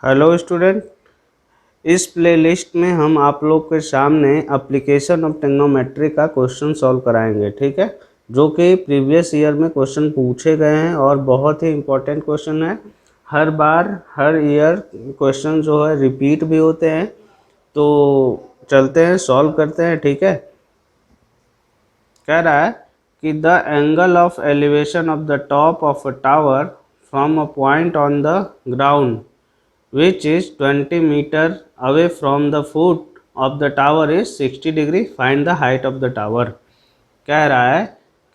Hello student, इस playlist में हम आप लोग के सामने एप्लीकेशन ऑफ ट्रिग्नोमेट्री का क्वेश्चन सॉल्व कराएंगे। ठीक है, जो कि प्रीवियस ईयर में क्वेश्चन पूछे गए हैं और बहुत ही इम्पोर्टेंट क्वेश्चन है। हर बार हर ईयर क्वेश्चन जो है रिपीट भी होते हैं। तो चलते हैं सॉल्व करते हैं। ठीक है, कह रहा है कि the angle of elevation of the top of a tower from a point on the ground which is 20 meter away from the foot of the tower is 60 degree. Find the height of the tower. कह रहा है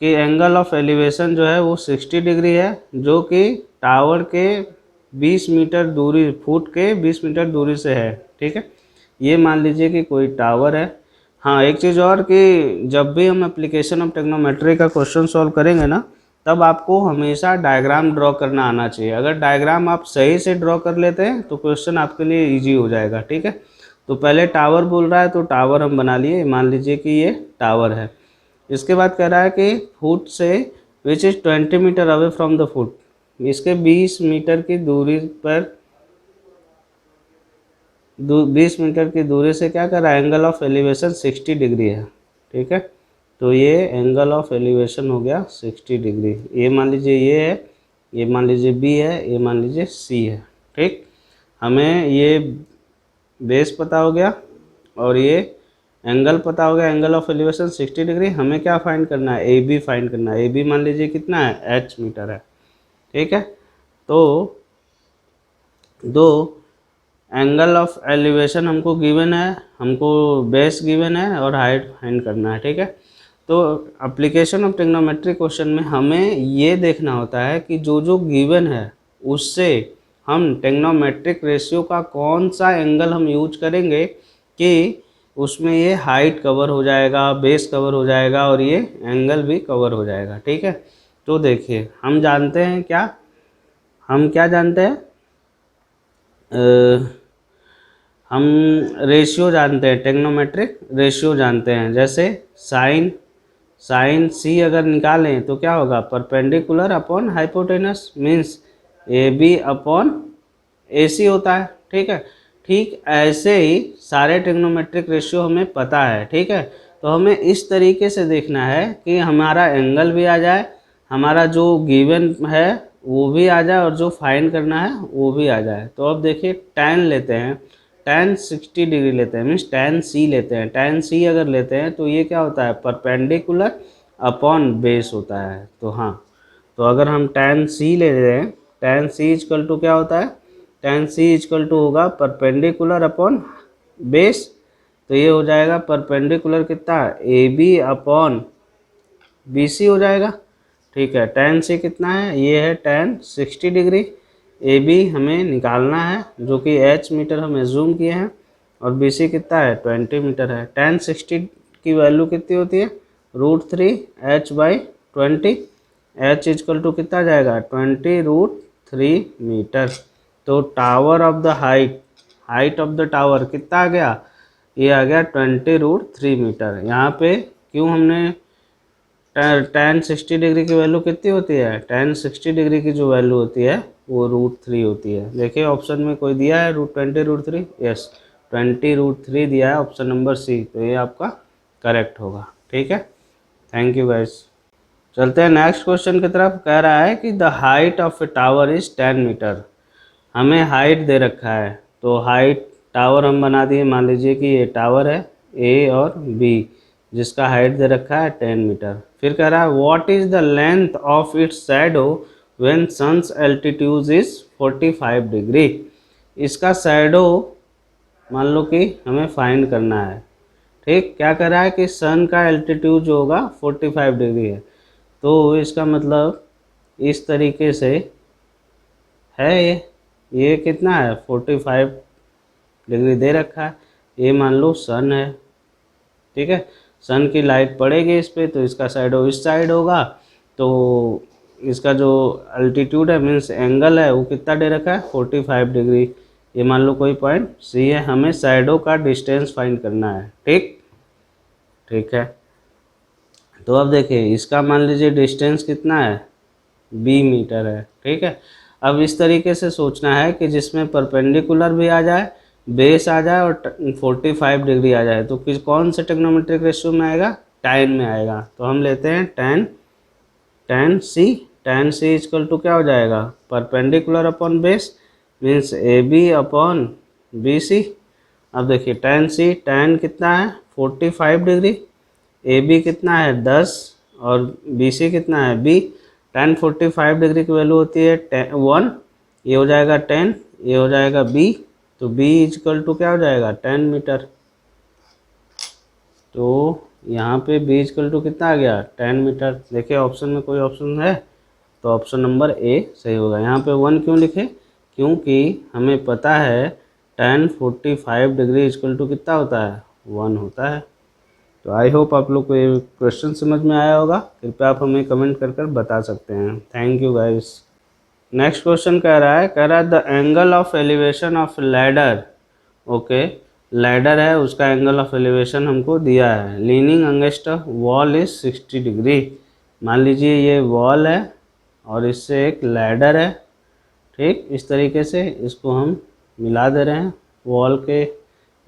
कि angle of elevation जो है वो 60 degree है, जो कि टावर के 20 मीटर दूरी, फुट के 20 मीटर दूरी से है। ठीक है, ये मान लीजिए कि कोई टावर है। हाँ, एक चीज़ और कि जब भी हम एप्लीकेशन ऑफ ट्रिग्नोमेट्री का क्वेश्चन सॉल्व करेंगे ना, तब आपको हमेशा डायग्राम ड्रॉ करना आना चाहिए। अगर डायग्राम आप सही से ड्रॉ कर लेते हैं तो क्वेश्चन आपके लिए इजी हो जाएगा। ठीक है, तो पहले टावर बोल रहा है तो टावर हम बना लिए। मान लीजिए कि ये टावर है। इसके बाद कह रहा है कि फुट से which is 20 metre away from the foot, इसके 20 मीटर की दूरी पर 20 मीटर की दूरी से क्या कर रहा है, एंगल ऑफ एलिवेशन 60 डिग्री है। ठीक है, तो ये एंगल ऑफ एलिवेशन हो गया 60 डिग्री। ये मान लीजिए ये है, ये मान लीजिए बी है, ये मान लीजिए सी है। ठीक, हमें ये बेस पता हो गया और ये एंगल पता हो गया, एंगल ऑफ एलिवेशन 60 डिग्री। हमें क्या फाइंड करना है, ए बी फाइंड करना है। ए बी मान लीजिए कितना है, एच मीटर है। ठीक है, तो दो एंगल ऑफ एलिवेशन हमको गिवन है, हमको बेस गिवन है और हाइट फाइंड करना है। ठीक है, तो एप्लीकेशन ऑफ ट्रिग्नोमेट्री क्वेश्चन में हमें ये देखना होता है कि जो जो गिवन है उससे हम ट्रिग्नोमेट्रिक रेशियो का कौन सा एंगल हम यूज करेंगे कि उसमें ये हाइट कवर हो जाएगा, बेस कवर हो जाएगा और ये एंगल भी कवर हो जाएगा। ठीक है, तो देखिए हम जानते हैं क्या, हम क्या जानते हैं, हम रेशियो जानते हैं, ट्रिग्नोमेट्रिक रेशियो जानते हैं। जैसे साइन सी अगर निकालें तो क्या होगा, perpendicular upon hypotenuse, means A B upon A C होता है। ठीक है, ठीक ऐसे ही सारे ट्रिग्नोमेट्रिक रेशियो हमें पता है। ठीक है, तो हमें इस तरीके से देखना है कि हमारा एंगल भी आ जाए, हमारा जो गिवन है वो भी आ जाए और जो फाइंड करना है वो भी आ जाए। तो अब देखिए tan लेते हैं, tan 60 डिग्री लेते हैं, मीन्स tan सी लेते हैं। tan सी अगर लेते हैं तो ये क्या होता है, परपेंडिकुलर अपॉन बेस होता है। तो हाँ, तो अगर हम tan सी ले रहे हैं, tan सी इजकल टू क्या होता है, tan सी इजकल टू होगा परपेंडिकुलर अपॉन बेस। तो ये हो जाएगा परपेंडिकुलर कितना, A B upon B C हो जाएगा। ठीक है, tan सी कितना है, ये है tan 60 डिग्री। ए बी हमें निकालना है जो कि एच मीटर हम एज्यूम किए हैं, और बी सी कितना है, 20 मीटर है। tan 60 की वैल्यू कितनी होती है, √3 h by 20। H is equal to कितना जाएगा, 20√3 मीटर। तो tower of the height of the tower कितना आ गया, ये आ गया 20√3 मीटर। यहाँ पे क्यों हमने tan 60 डिग्री की वैल्यू कितनी होती है, tan 60 डिग्री की जो वैल्यू होती है वो √3 होती है। देखिए ऑप्शन में कोई दिया है √20√3, यस 20√3 दिया है, ऑप्शन नंबर सी। तो ये आपका करेक्ट होगा। ठीक है, थैंक यू गाइस। चलते हैं नेक्स्ट क्वेश्चन की तरफ। कह रहा है कि the height of a tower is 10 metre. हमें हाइट दे रखा है, तो हाइट टावर हम बना दिए। मान लीजिए कि ये टावर है ए और बी, जिसका हाइट दे रखा है 10 मीटर। फिर कह रहा है what is the length of its shadow when sun's altitude is 45 degree. इसका शैडो मान लो कि हमें फाइंड करना है। ठीक, क्या कह रहा है कि सन का एल्टीट्यूड जो होगा 45 डिग्री है, तो इसका मतलब इस तरीके से है। ये कितना है, 45 डिग्री दे रखा है। ये मान लो सन है। ठीक है, सन की लाइट पड़ेगी इस पर, तो इसका शैडो इस साइड होगा। तो इसका जो अल्टीट्यूड है, मीन्स एंगल है, वो कितना दे रखा है, 45 डिग्री। ये मान लो कोई पॉइंट सी है, हमें शैडो का डिस्टेंस फाइंड करना है। ठीक है, तो अब देखिए इसका मान लीजिए डिस्टेंस कितना है, बी मीटर है। ठीक है, अब इस तरीके से सोचना है कि जिसमें परपेंडिकुलर भी आ जाए, बेस आ जाए और 45 डिग्री आ जाए, तो किस कौन से ट्रिग्नोमेट्रिक रेशियो में आएगा, tan में आएगा। तो हम लेते हैं tan c इक्वल टू क्या हो जाएगा, perpendicular upon base means AB upon BC। अब देखिए tan कितना है 45 डिग्री, AB कितना है 10 और BC कितना है B। tan 45 डिग्री की वैल्यू होती है 1, ये हो जाएगा 10, ये हो जाएगा B, तो B इक्वल टू क्या हो जाएगा 10 मीटर। तो यहाँ पे B इक्वल टू कितना आ गया 10 मीटर। देखिए ऑप्शन में कोई ऑप्शन है तो ऑप्शन नंबर ए सही होगा। यहाँ पे 1 क्यों लिखे, क्योंकि हमें पता है tan 45 डिग्री इक्वल टू कितना होता है 1 होता है। तो आई होप आप लोग को ये क्वेश्चन समझ में आया होगा। कृपया आप हमें कमेंट कर बता सकते हैं। Thank you guys. Next question कह रहा है the angle of elevation of ladder. Okay, ladder है उसका एंगल ऑफ एलिवेशन हमको दिया है, leaning against wall is 60 degree. मान लीजिए ये वॉल है और इससे एक लैडर है, ठीक, इस तरीके से इसको हम मिला दे रहे हैं वॉल के,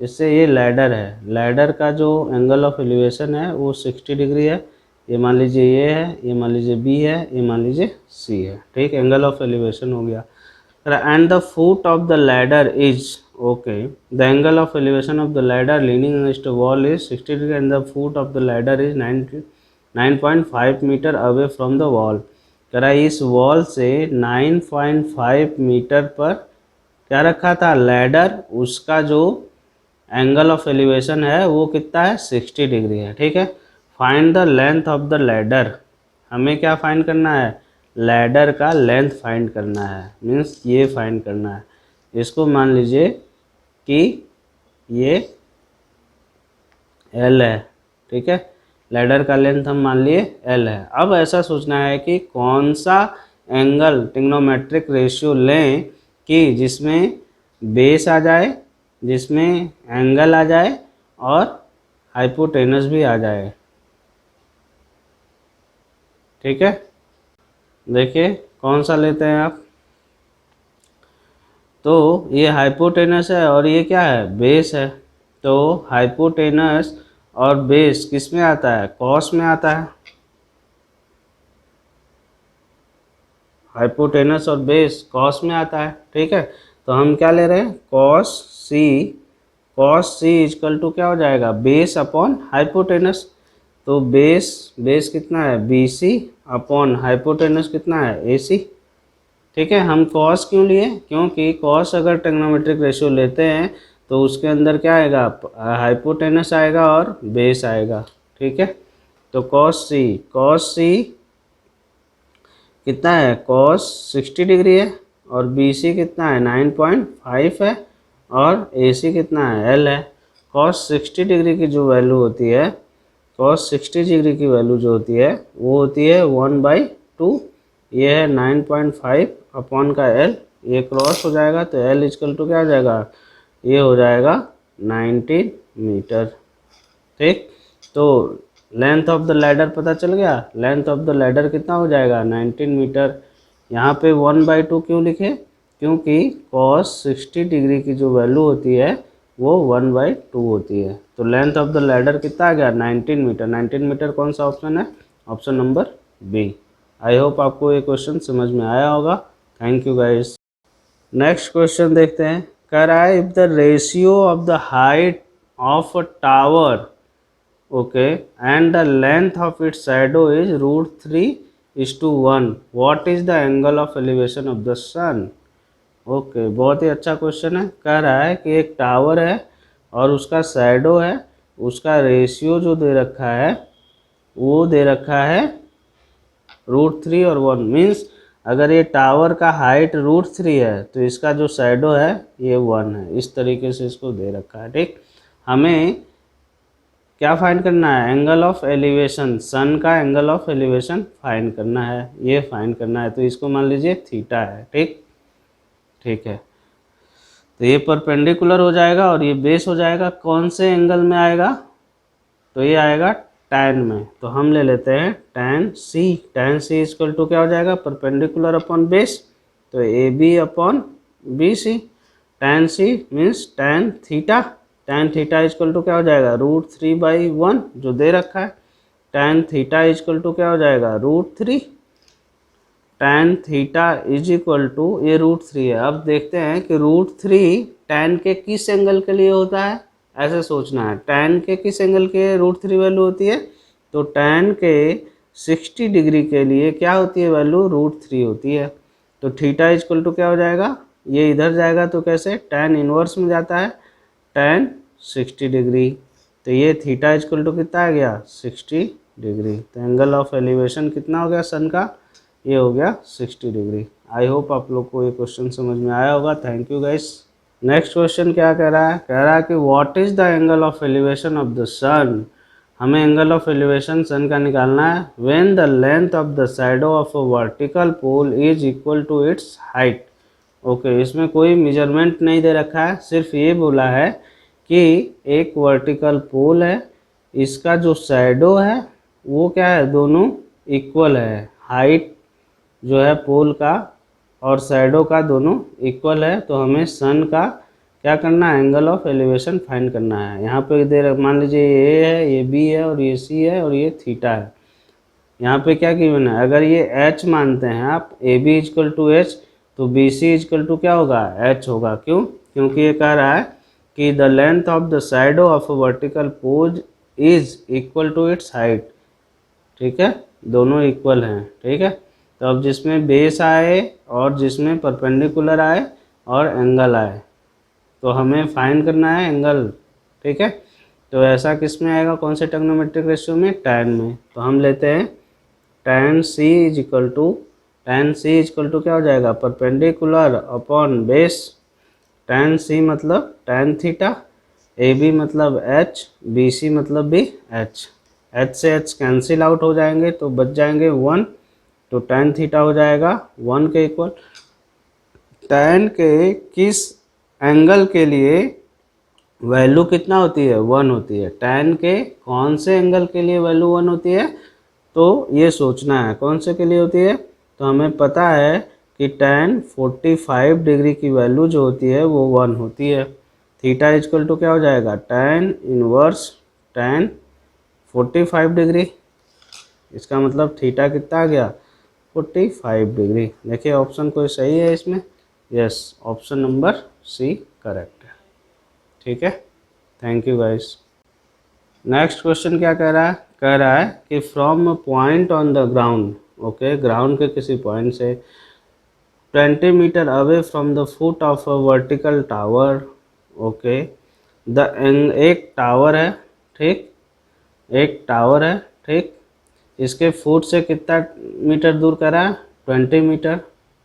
इससे ये लैडर है। लैडर का जो एंगल ऑफ एलिवेशन है वो 60 डिग्री है। ये मान लीजिए ये है, ये मान लीजिए बी है, ये मान लीजिए सी है, ठीक, एंगल ऑफ एलिवेशन हो गया। And the foot of the ladder is, okay, the angle of elevation of the ladder leaning against wall is 60 degree and the foot of the ladder is 9.5 metre away from the wall. कह रहा है इस wall से 9.5 metre पर क्या रखा था ladder, उसका जो एंगल ऑफ एलिवेशन है वो कितना है 60 डिग्री है, ठीक है। Find the length of the ladder, हमें क्या फाइंड करना है, लैडर का लेंथ फाइंड करना है, मीन्स ये फाइंड करना है। इसको मान लीजिए कि ये L है, ठीक है, लैडर का लेंथ हम मान लिए L है। अब ऐसा सोचना है कि कौन सा एंगल ट्रिग्नोमेट्रिक रेशियो लें कि जिसमें बेस आ जाए, जिसमें एंगल आ जाए और हाइपोटेनस भी आ जाए, ठीक है। देखिए कौन सा लेते हैं आप, तो ये हाइपोटेनस है और ये क्या है बेस है। तो हाइपोटेनस और बेस किस में आता है, कॉस में आता है। हाइपोटेनस और बेस कॉस में आता है, ठीक है। तो हम क्या ले रहे हैं कॉस सी इक्वल टू क्या हो जाएगा बेस अपॉन हाइपोटेनस। तो बेस कितना है BC अपॉन हाइपोटेनस कितना है AC, ठीक है। हम कॉस क्यों लिए, क्योंकि कॉस अगर ट्रिग्नोमेट्रिक रेशियो लेते हैं तो उसके अंदर क्या आएगा हाइपोटेनस आएगा और बेस आएगा, ठीक है। तो कॉस सी कितना है कॉस 60 डिग्री है और BC कितना है 9.5 है और AC कितना है L है। कॉस 60 डिग्री की जो वैल्यू होती है, कॉस 60 डिग्री की वैल्यू जो होती है वो होती है 1/2, ये है 9.5 अपॉन का L, ये क्रॉस हो जाएगा तो L इक्वल टू क्या हो जाएगा, ये हो जाएगा 19 मीटर, ठीक। तो लेंथ ऑफ द लैडर पता चल गया, लेंथ ऑफ द लैडर कितना हो जाएगा 19 मीटर। यहाँ पे 1/2 क्यों लिखे, क्योंकि cos 60 डिग्री की जो वैल्यू होती है वो 1/2 होती है। तो लेंथ ऑफ द लैडर कितना आ गया 19 मीटर। 19 मीटर कौन सा ऑप्शन है, option number B. I hope आपको ये क्वेश्चन समझ में आया होगा। Thank you guys. Next question देखते हैं। कह रहा है if the ratio of the height of a tower, okay, and the length of its shadow is √3:1, what is the angle of elevation of the sun। Okay, बहुत ही अच्छा question है। कह रहा है कि एक टावर है और उसका शैडो है, उसका रेशियो जो दे रखा है वो दे रखा है √3 और 1, मीन्स अगर ये टावर का हाइट √3 है तो इसका जो शैडो है ये 1 है। इस तरीके से इसको दे रखा है, ठीक। हमें क्या फाइंड करना है, एंगल ऑफ एलिवेशन, सन का एंगल ऑफ एलिवेशन फाइंड करना है, ये फाइंड करना है। तो इसको मान लीजिए थीटा है, ठीक है। तो ये परपेंडिकुलर हो जाएगा और ये बेस हो जाएगा। कौन से एंगल में आएगा, तो ये आएगा tan में। तो हम ले लेते हैं tan C इक्वल टू क्या हो जाएगा परपेंडिकुलर अपॉन बेस। तो A B upon B C. tan C means tan theta, tan theta is equal to क्या हो जाएगा √3/1 जो दे रखा है। tan थीटा इजकल टू क्या हो जाएगा √3। tan theta is equal to ये √3 है। अब देखते हैं कि √3 tan के किस एंगल के लिए होता है, ऐसे सोचना है। tan के किस एंगल के √3 वैल्यू होती है, तो tan के 60 डिग्री के लिए क्या होती है वैल्यू √3 होती है। तो थीटा इजकल टू क्या हो जाएगा, ये इधर जाएगा तो कैसे tan इनवर्स में जाता है tan 60 डिग्री। तो ये थीटा इजकल टू कितना आ गया 60 डिग्री। तो एंगल ऑफ एलिवेशन कितना हो गया सन का, ये हो गया 60 डिग्री। आई होप आप लोग को ये क्वेश्चन समझ में आया होगा। Thank you guys. Next question क्या कह रहा है, कह रहा है कि what is the angle of elevation of the sun. हमें एंगल ऑफ एलिवेशन सन का निकालना है when the length of the shadow of a vertical pole is equal to its height. Okay, इसमें कोई मेजरमेंट नहीं दे रखा है, सिर्फ ये बोला है कि एक वर्टिकल पोल है, इसका जो शैडो है वो क्या है दोनों इक्वल है। हाइट जो है पोल का और शैडो का दोनों इक्वल है। तो हमें सन का क्या करना है, एंगल ऑफ एलिवेशन फाइंड करना है। यहाँ पे दे मान लीजिए ये ए है, ये बी है और ये सी है और ये थीटा है। यहाँ पे क्या गिवन है, अगर ये एच मानते हैं आप A B is equal to H, तो बी सी इजकल टू क्या होगा एच होगा। क्यों, क्योंकि ये कह रहा है कि the length of the shadow of a vertical pole is equal to its height. ठीक है, दोनों इक्वल हैं। ठीक है, तो अब जिसमें बेस आए और जिसमें परपेंडिकुलर आए और एंगल आए, तो हमें फाइंड करना है एंगल। ठीक है, तो ऐसा किस में आएगा, कौन से ट्रिग्नोमेट्रिक रेशियो में, tan में। तो हम लेते हैं tan c is equal to क्या हो जाएगा perpendicular upon base. tan c मतलब tan थीटा, ए बी मतलब h, बी सी मतलब भी h। h से h कैंसिल आउट हो जाएंगे तो बच जाएंगे 1, तो tan थीटा हो जाएगा 1 के इक्वल। tan के किस एंगल के लिए वैल्यू कितना होती है 1 होती है। tan के कौन से एंगल के लिए वैल्यू 1 होती है, तो ये सोचना है कौन से के लिए होती है। तो हमें पता है कि tan 45 डिग्री की वैल्यू जो होती है वो 1 होती है। थीटा इजकल टू क्या हो जाएगा tan इनवर्स tan 45 डिग्री। इसका मतलब थीटा कितना आ गया 45 डिग्री। देखिए ऑप्शन कोई सही है इसमें, yes option number C correct है। ठीक है, thank you guys. Next question क्या कह रहा है, कह रहा है कि from a point on the ground, okay ground के किसी पॉइंट से 20 metre away from the foot of a vertical tower. Okay, एक टावर है, ठीक एक टावर है, ठीक इसके फुट से कितना मीटर दूर करा है 20 मीटर।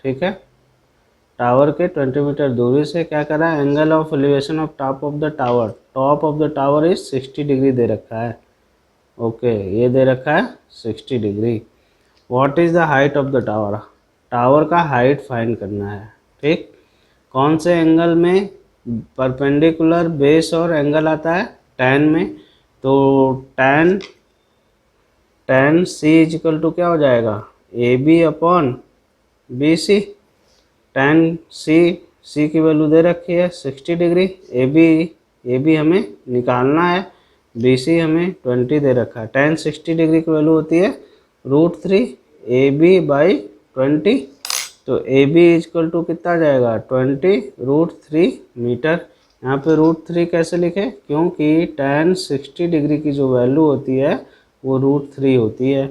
ठीक है, टावर के 20 मीटर दूरी से क्या करा है, angle of elevation of top of the tower, top of the tower is 60 degree दे रखा है। ओके, ये दे रखा है 60 degree. What is the height of the tower, tower का हाइट फाइंड करना है। ठीक, कौन से एंगल में परपेंडिकुलर बेस और एंगल आता है tan में, तो tan सी इजिकल टू क्या हो जाएगा A B upon B C. tan C की वैल्यू दे रखी है 60 डिग्री, ए बी हमें निकालना है, बी सी हमें 20 दे रखा है। tan 60 डिग्री की वैल्यू होती है √3 ए बी बाई 20। तो ए बी इजकल टू कितना जाएगा 20 √3 मीटर। यहाँ पे √3 कैसे लिखे, क्योंकि tan 60 डिग्री की जो वैल्यू होती है वो √3 होती है।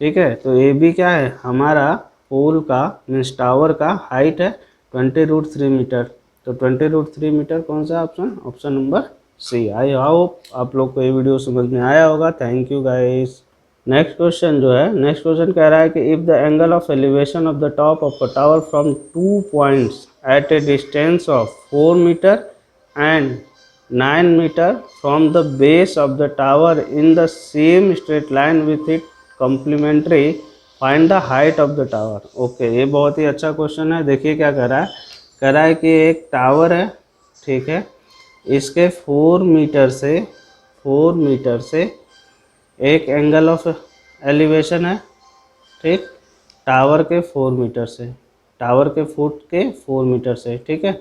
ठीक है, तो ए बी क्या है हमारा पोल का मीन्स टावर का हाइट है 20 √3 मीटर। तो 20 √3 मीटर कौन सा option, option number C. I hope आप लोग को ये वीडियो समझ में आया होगा। Thank you guys. Next question जो है, नेक्स्ट क्वेश्चन कह रहा है कि if the angle of elevation of the top of a tower from 2 points at a distance of 4 metre and 9 metre from the base of the tower in the same straight line with it complementary find the height of the tower. Okay, ये बहुत ही अच्छा question है। देखिए क्या कह रहा है, कह रहा है कि एक टावर है, ठीक है इसके 4 मीटर से एक एंगल ऑफ एलिवेशन है, ठीक टावर के 4 मीटर से। टावर के फुट के 4 मीटर से, ठीक है।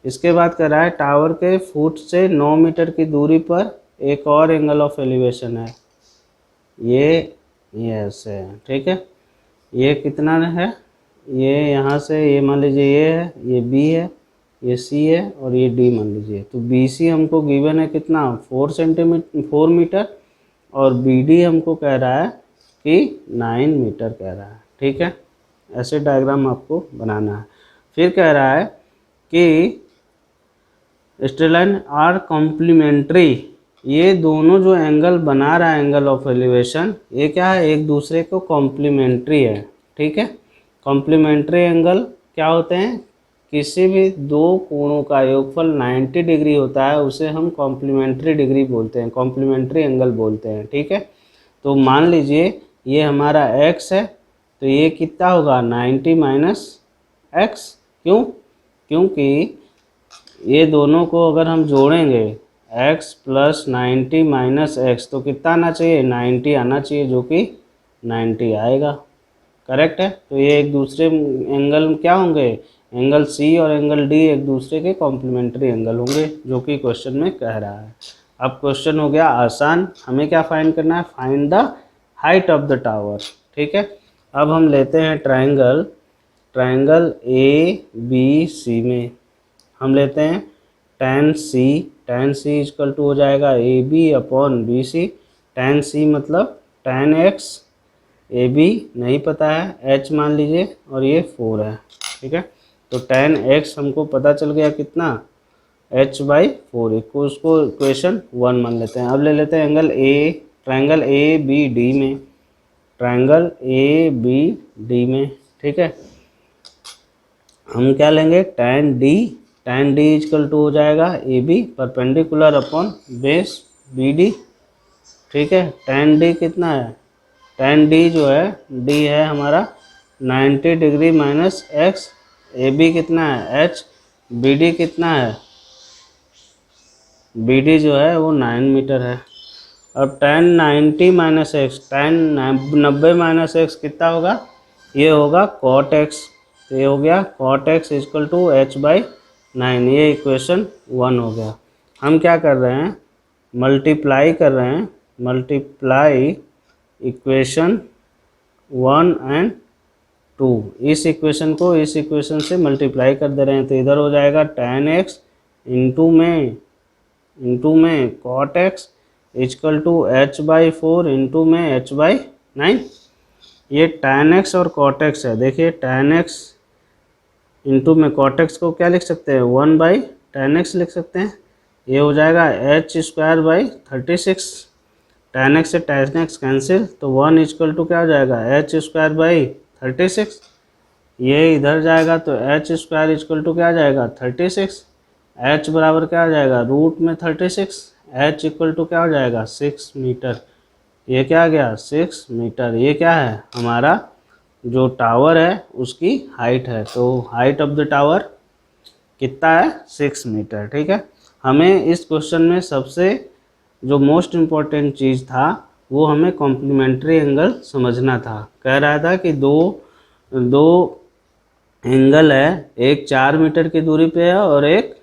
इसके बाद कह रहा है टावर के फुट से 9 मीटर की दूरी पर एक और एंगल ऑफ एलिवेशन है, ये ऐसे है, ठीक है। ये कितना है, ये यहाँ से ये मान लीजिए ये है, ये बी है, ये सी है और ये डी मान लीजिए। तो बी सी हमको गिवन है कितना 4 मीटर और बी डी हमको कह रहा है कि 9 मीटर कह रहा है, ठीक है। ऐसे डायग्राम आपको बनाना है। फिर कह रहा है कि स्ट्रेट आर कॉम्प्लीमेंट्री, ये दोनों जो एंगल बना रहा है एंगल ऑफ एलिवेशन, ये क्या है, एक दूसरे को कॉम्प्लीमेंट्री है, ठीक है। कॉम्प्लीमेंट्री एंगल क्या होते हैं, किसी भी दो कोणों का योगफल 90 डिग्री होता है, उसे हम कॉम्प्लीमेंट्री डिग्री बोलते हैं, कॉम्प्लीमेंट्री एंगल बोलते हैं, ठीक है। तो मान लीजिए ये हमारा x है, तो ये कितना होगा 90 माइनस एक्स, क्योंकि ये दोनों को अगर हम जोड़ेंगे x प्लस 90 माइनस एक्स तो कितना आना चाहिए, 90 आना चाहिए, जो कि 90 आएगा, करेक्ट है। तो ये एक दूसरे एंगल क्या होंगे, एंगल C और एंगल D एक दूसरे के कॉम्प्लीमेंट्री एंगल होंगे, जो कि क्वेश्चन में कह रहा है। अब क्वेश्चन हो गया आसान, हमें क्या फाइंड करना है, find the height of the tower, ठीक है। अब हम लेते हैं ट्राइंगल ABC में हम लेते हैं tan C इक्वल टू हो जाएगा AB upon BC। tan C मतलब tan x, AB नहीं पता है, h मान लीजिए और ये 4 है, ठीक है। तो tan x हमको पता चल गया कितना, h/4, उसको इक्वेशन 1 मान लेते हैं। अब ले लेते हैं ट्राइंगल ABD में, ठीक है। हम क्या लेंगे, tan D इक्वल टू हो जाएगा AB perpendicular upon base BD, ठीक है। tan D कितना है, tan D जो है, D है हमारा 90 डिग्री माइनस एक्स, AB कितना है h, BD कितना है, BD जो है वो 9 मीटर है। अब tan 90 minus x, tan 90 minus x कितना होगा, ये होगा cot x, तो ये हो गया cot x equal to h/9, ये इक्वेशन 1 हो गया। हम क्या कर रहे हैं, मल्टीप्लाई कर रहे हैं, मल्टीप्लाई इक्वेशन 1 एंड 2, इस इक्वेशन को इस इक्वेशन से मल्टीप्लाई कर दे रहे हैं, तो इधर हो जाएगा tan x इंटू में cot x equal to h/4 into में h/9। ये tan x और cot x है, देखिए tan x इंटू में cot x को क्या लिख सकते हैं, 1/tan x लिख सकते हैं। ये हो जाएगा h²/36, tan x से tan x कैंसिल, तो 1 इक्वल टू क्या हो जाएगा, h²/36। ये इधर जाएगा तो h² इक्वल टू क्या आ जाएगा 36, h बराबर क्या आ जाएगा रूट में 36, h इक्वल टू क्या हो जाएगा 6 मीटर। ये क्या आ गया 6 मीटर। ये क्या है, हमारा जो टावर है उसकी हाइट है। तो हाइट ऑफ द टावर कितना है 6 मीटर, ठीक है। हमें इस क्वेश्चन में सबसे जो मोस्ट इम्पॉर्टेंट चीज़ था वो हमें कॉम्प्लीमेंट्री एंगल समझना था। कह रहा था कि दो एंगल है, एक 4 मीटर की दूरी पे है और एक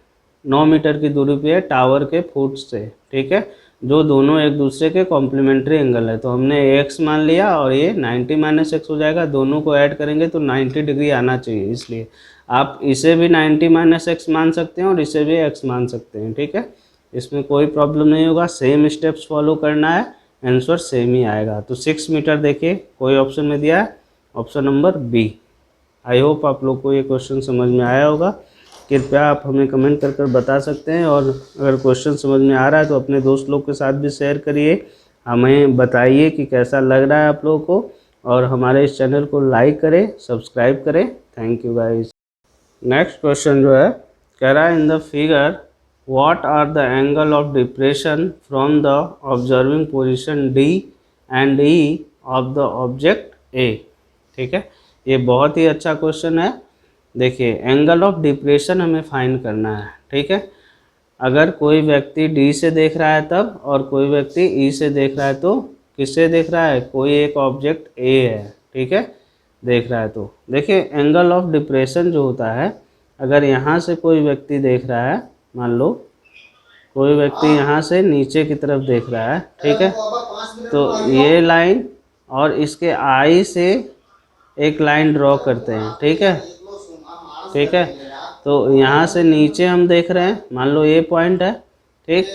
9 मीटर की दूरी पे है टावर के फुट से, ठीक है, जो दोनों एक दूसरे के कॉम्प्लीमेंट्री एंगल है। तो हमने x मान लिया और ये 90 माइनस एक्स हो जाएगा, दोनों को ऐड करेंगे तो 90 डिग्री आना चाहिए, इसलिए आप इसे भी 90 माइनस एक्स मान सकते हैं और इसे भी x मान सकते हैं, ठीक है। इसमें कोई प्रॉब्लम नहीं होगा, सेम स्टेप्स फॉलो करना है, आंसर सेम ही आएगा। तो 6 मीटर देखिए कोई ऑप्शन में दिया है, option number B. I hope आप लोग को ये क्वेश्चन समझ में आया होगा। कृपया आप हमें कमेंट कर बता सकते हैं, और अगर क्वेश्चन समझ में आ रहा है तो अपने दोस्त लोग के साथ भी शेयर करिए, हमें बताइए कि कैसा लग रहा है आप लोगों को, और हमारे इस चैनल को लाइक करें, सब्सक्राइब करें। Thank you guys. Next question जो है कह रहा है in the figure what are the angle of depression from the observing position D and E of the object A, ठीक है। ये बहुत ही अच्छा क्वेश्चन है। देखिए एंगल ऑफ डिप्रेशन हमें फाइंड करना है, ठीक है। अगर कोई व्यक्ति डी से देख रहा है तब, और कोई व्यक्ति ई से देख रहा है, तो किससे देख रहा है, कोई एक ऑब्जेक्ट ए है, ठीक है। देख रहा है। तो देखिए एंगल ऑफ डिप्रेशन जो होता है, अगर यहाँ से कोई व्यक्ति देख रहा है, मान लो कोई व्यक्ति यहाँ से नीचे की तरफ देख रहा है, ठीक है, तो ये लाइन और इसके आई से एक लाइन ड्रॉ करते हैं, ठीक है, ठीक है। तो यहाँ से नीचे हम देख रहे हैं, मान लो ये पॉइंट है, ठीक,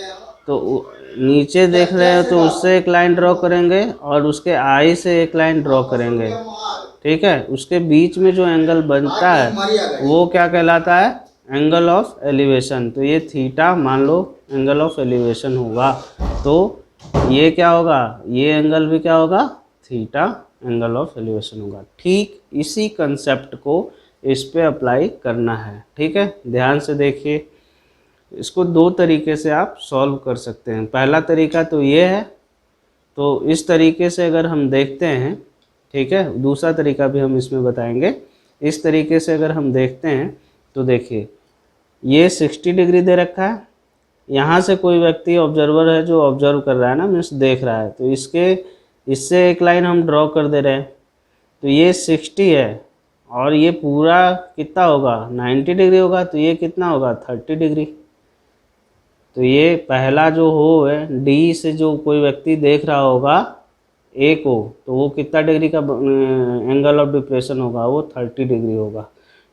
तो नीचे देख रहे हैं तो उससे एक लाइन ड्रॉ करेंगे और उसके आई से एक लाइन ड्रॉ करेंगे, ठीक है। उसके बीच में जो एंगल बनता है वो क्या कहलाता है, एंगल ऑफ एलिवेशन। तो ये थीटा मान लो एंगल ऑफ एलिवेशन होगा, तो ये क्या होगा, ये एंगल भी क्या होगा, थीटा एंगल ऑफ एलिवेशन होगा। ठीक इसी कंसेप्ट को इस पे अप्लाई करना है, ठीक है। ध्यान से देखिए, इसको दो तरीके से आप सॉल्व कर सकते हैं। पहला तरीका तो ये है, तो इस तरीके से अगर हम देखते हैं, ठीक है, दूसरा तरीका भी हम इसमें बताएंगे। इस तरीके से अगर हम देखते हैं तो देखिए ये 60 डिग्री दे रखा है, यहाँ से कोई व्यक्ति ऑब्जर्वर है जो ऑब्जर्व कर रहा है ना, मीन्स देख रहा है, तो इससे एक लाइन हम ड्रॉ कर दे रहे हैं। तो ये 60 है और ये पूरा कितना होगा, 90 डिग्री होगा, तो ये कितना होगा, 30 डिग्री। तो ये पहला जो हो है, डी से जो कोई व्यक्ति देख रहा होगा ए को, तो वो कितना डिग्री का एंगल ऑफ डिप्रेशन होगा, वो 30 डिग्री होगा,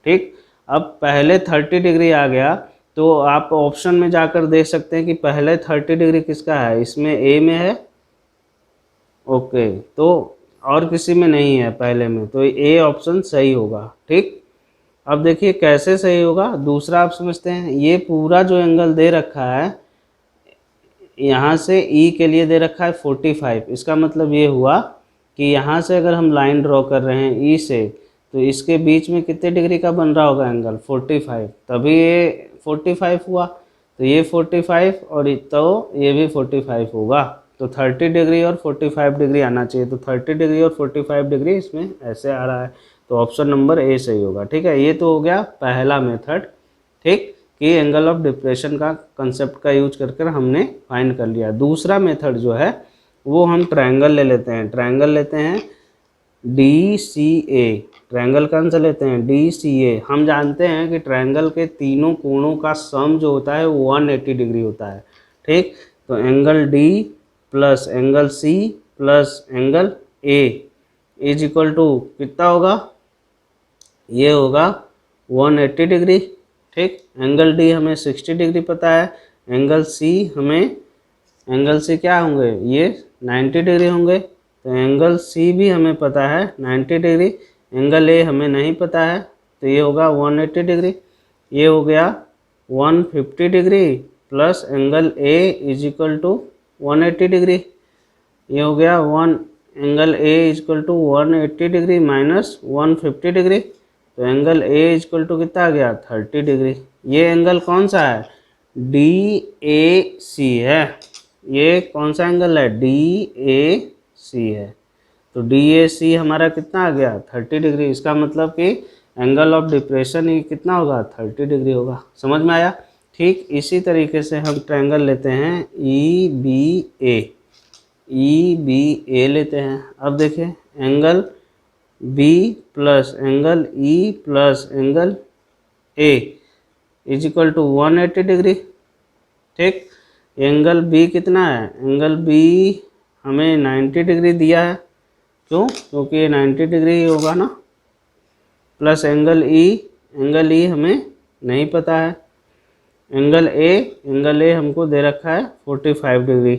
ठीक। अब पहले 30 डिग्री आ गया, तो आप ऑप्शन में जाकर देख सकते हैं कि पहले 30 डिग्री किसका है, इसमें ए में है, ओके, तो और किसी में नहीं है पहले में, तो ए ऑप्शन सही होगा, ठीक। अब देखिए कैसे सही होगा, दूसरा आप समझते हैं। ये पूरा जो एंगल दे रखा है, यहाँ से ई के लिए दे रखा है 45, इसका मतलब ये हुआ कि यहाँ से अगर हम लाइन ड्रॉ कर रहे हैं ई से, तो इसके बीच में कितने डिग्री का बन रहा होगा एंगल, 45, तभी ये 45 हुआ। तो ये 45 और तो ये भी 45 होगा, तो 30 डिग्री और 45 डिग्री आना चाहिए। तो 30 डिग्री और 45 डिग्री इसमें ऐसे आ रहा है, तो ऑप्शन नंबर ए सही होगा, ठीक है। ये तो हो गया पहला मेथड, ठीक, कि एंगल ऑफ डिप्रेशन का कंसेप्ट का यूज कर हमने फाइंड कर लिया। दूसरा मेथड जो है वो हम ट्रायंगल ले लेते हैं, ट्रायंगल लेते हैं DCA, ट्रायंगल कौन सा लेते हैं, DCA। हम जानते हैं कि ट्रायंगल के तीनों कोणों का सम जो होता है वो 180 डिग्री होता है, ठीक। तो angle D plus angle C plus angle A is equal to कितना होगा, ये होगा 180 डिग्री, ठीक। एंगल D हमें 60 डिग्री पता है, एंगल C क्या होंगे, ये 90 डिग्री होंगे, तो एंगल C भी हमें पता है 90 डिग्री, एंगल A हमें नहीं पता है, तो ये होगा 180 डिग्री। ये हो गया 150 degree plus angle A is equal to 180 degree, ये हो गया angle A is equal to 180 degree minus 150 degree, तो angle A is equal to कितना आ गया, 30 डिग्री। ये एंगल कौन सा है, DAC है, ये कौन सा एंगल है, DAC है। तो DAC हमारा कितना आ गया, 30 डिग्री। इसका मतलब कि एंगल ऑफ डिप्रेशन ही कितना होगा, 30 डिग्री होगा। समझ में आया। ठीक इसी तरीके से हम ट्रायंगल लेते हैं EBA लेते हैं। अब देखें angle B plus angle E plus angle A is equal to 180 degree, ठीक। एंगल B कितना है, एंगल B हमें 90 डिग्री दिया है, क्यों, क्योंकि ये 90 डिग्री ही होगा ना, प्लस एंगल E हमें नहीं पता है, एंगल A हमको दे रखा है 45 डिग्री,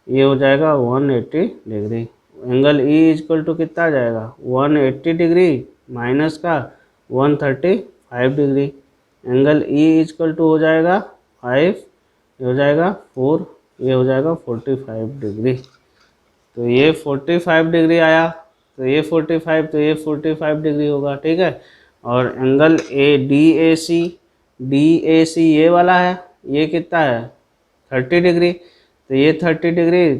ये हो जाएगा 180 degree. Angle E equal to कितना आ जाएगा, 180 डिग्री माइनस का 135 degree, angle E equal to हो जाएगा 5, ये हो जाएगा 4, ये हो जाएगा 45 डिग्री। तो ये 45 डिग्री आया, तो ये 45, तो ये 45 डिग्री होगा, ठीक है। और एंगल DAC ये वाला है, ये कितना है 30 डिग्री, तो ये 30 डिग्री,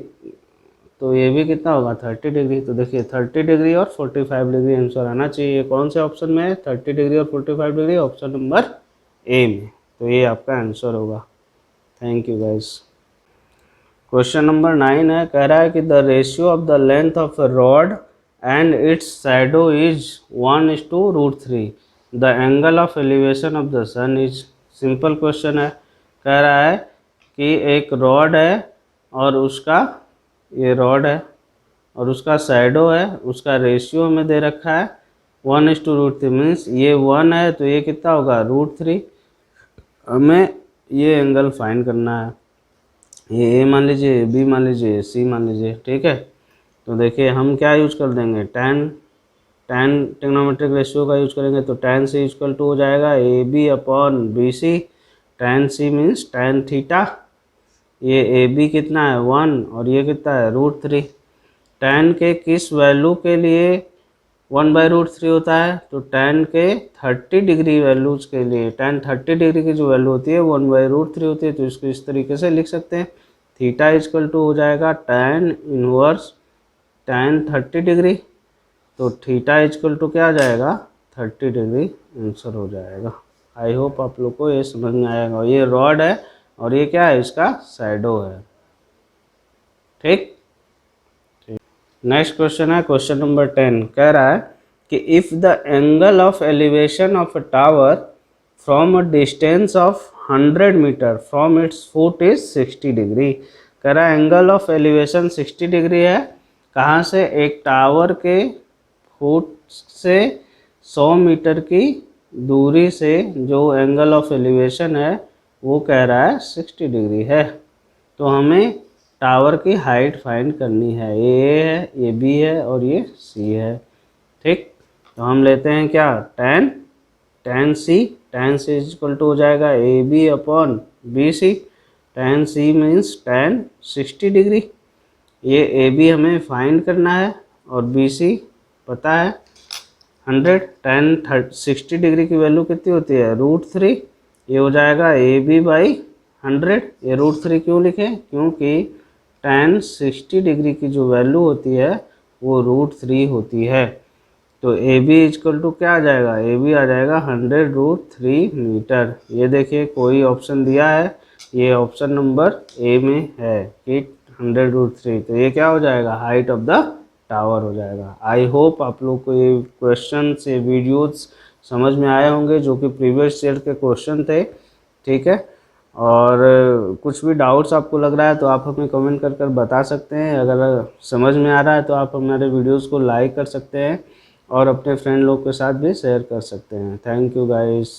तो ये भी कितना होगा 30 डिग्री। तो देखिए 30 डिग्री और 45 डिग्री आंसर आना चाहिए। कौन से ऑप्शन में है, 30 डिग्री और 45 डिग्री, ऑप्शन नंबर ए में। तो ये आपका आंसर होगा। Thank you guys. Question number 9 है, कह रहा है कि the ratio of the length of A rod and its shadow is 1:√3, the angle of elevation of the sun is। Simple question है, कह रहा है कि एक रॉड है और उसका, ये रॉड है और उसका शैडो है, उसका रेशियो हमें दे रखा है 1:√3, मीन्स ये 1 है तो ये कितना होगा √3। हमें ये एंगल फाइंड करना है, ये ए मान लीजिए, बी मान लीजिए, सी मान लीजिए, ठीक है। तो देखिए हम क्या यूज कर देंगे, टैन ट्रिग्नोमेट्रिक रेशियो का यूज करेंगे, तो टैन सी इक्वल टू हो जाएगा A B upon B C. Tan C means tan theta, ये ए बी कितना है 1 और ये कितना है √3। टैन के किस वैल्यू के लिए 1/√3 होता है, तो टैन के 30 डिग्री वैल्यूज के लिए, टैन 30 डिग्री की जो वैल्यू होती है 1/√3 होती है। तो इसको इस तरीके से लिख सकते हैं, थीटा इक्वल टू हो जाएगा टैन इनवर्स टैन 30 डिग्री, तो थीटा इक्वल टू क्या आ जाएगा 30 डिग्री आंसर हो जाएगा। आई होप आप लोग को ये समझ में आएगा। ये रॉड है और ये क्या है, इसका शैडो है, ठीक। नेक्स्ट क्वेश्चन है क्वेश्चन नंबर 10, कह रहा है कि if the angle of elevation of a tower from a distance of 100 metre from its foot is 60 degree. कह रहा है एंगल ऑफ एलिवेशन 60 डिग्री है, कहाँ से, एक टावर के फुट से 100 मीटर की दूरी से जो एंगल ऑफ एलिवेशन है वो कह रहा है 60 डिग्री है। तो हमें टावर की हाइट फाइंड करनी है, ये ए है, ये बी है और ये सी है, ठीक। तो हम लेते हैं क्या, टैन सी इक्वल टू हो जाएगा A B upon B C. Tan C means tan 60 degree, ये ए बी हमें फाइंड करना है और बी सी पता है 100। टैन 60 डिग्री की वैल्यू कितनी होती है √3, ये हो जाएगा ए बी बाई 100। ये √3 क्यों लिखे, क्योंकि टैन 60 डिग्री की जो वैल्यू होती है वो √3 होती है। तो ए बी इक्वल टू क्या आ जाएगा, ए बी आ जाएगा 100√3 मीटर। ये देखिए कोई ऑप्शन दिया है, ये ऑप्शन नंबर ए में है कि 100√3, तो ये क्या हो जाएगा हाइट ऑफ द टावर हो जाएगा। आई होप आप लोग को ये क्वेश्चन से वीडियोस समझ में आए होंगे, जो कि प्रीवियस ईयर के क्वेश्चन थे, ठीक है। और कुछ भी डाउट्स आपको लग रहा है तो आप हमें कमेंट कर बता सकते हैं। अगर समझ में आ रहा है तो आप हमारे वीडियोस को लाइक कर सकते हैं और अपने फ्रेंड लोग के साथ भी शेयर कर सकते हैं। Thank you guys.